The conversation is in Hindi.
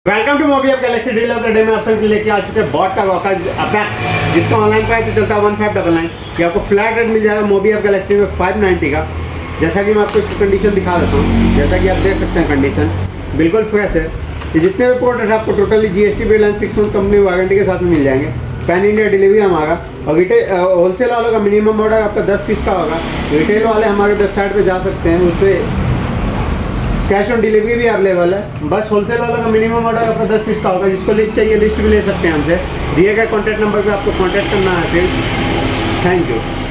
Welcome to Mobi of Galaxy deal of the day में आप सबके लेके आ चुके हैं बॉट का वॉकर अपेक्स, जिसका ऑनलाइन प्राइस तो चलता है 1599। ये आपको फ्लैट रेट मिल जाएगा मोबी ऑफ गैलेक्सी में 590 का। जैसा कि मैं आपको इसकी कंडीशन दिखा देता हूँ, जैसा कि आप देख सकते हैं कंडीशन बिल्कुल फ्रेश है। ये जितने भी प्रोडक्ट है आपको totally GST bill and 6 month company warranty के साथ में मिल जाएंगे। पैन इंडिया डिलीवरी हमारा, और रिटेल होलसेल वालों का मिनिमम ऑर्डर आपका 10 पीस का होगा। रिटेल वाले हमारे वेबसाइट पर जा सकते हैं, उस पर कैश ऑन डिलीवरी भी अवेलेबल है। बस होलसेल वालों का मिनिमम ऑर्डर आपका 10 पीस का होगा। जिसको लिस्ट चाहिए लिस्ट भी ले सकते हैं हमसे, दिए गए कॉन्टैक्ट नंबर पे आपको कॉन्टैक्ट करना है। फिर थैंक यू।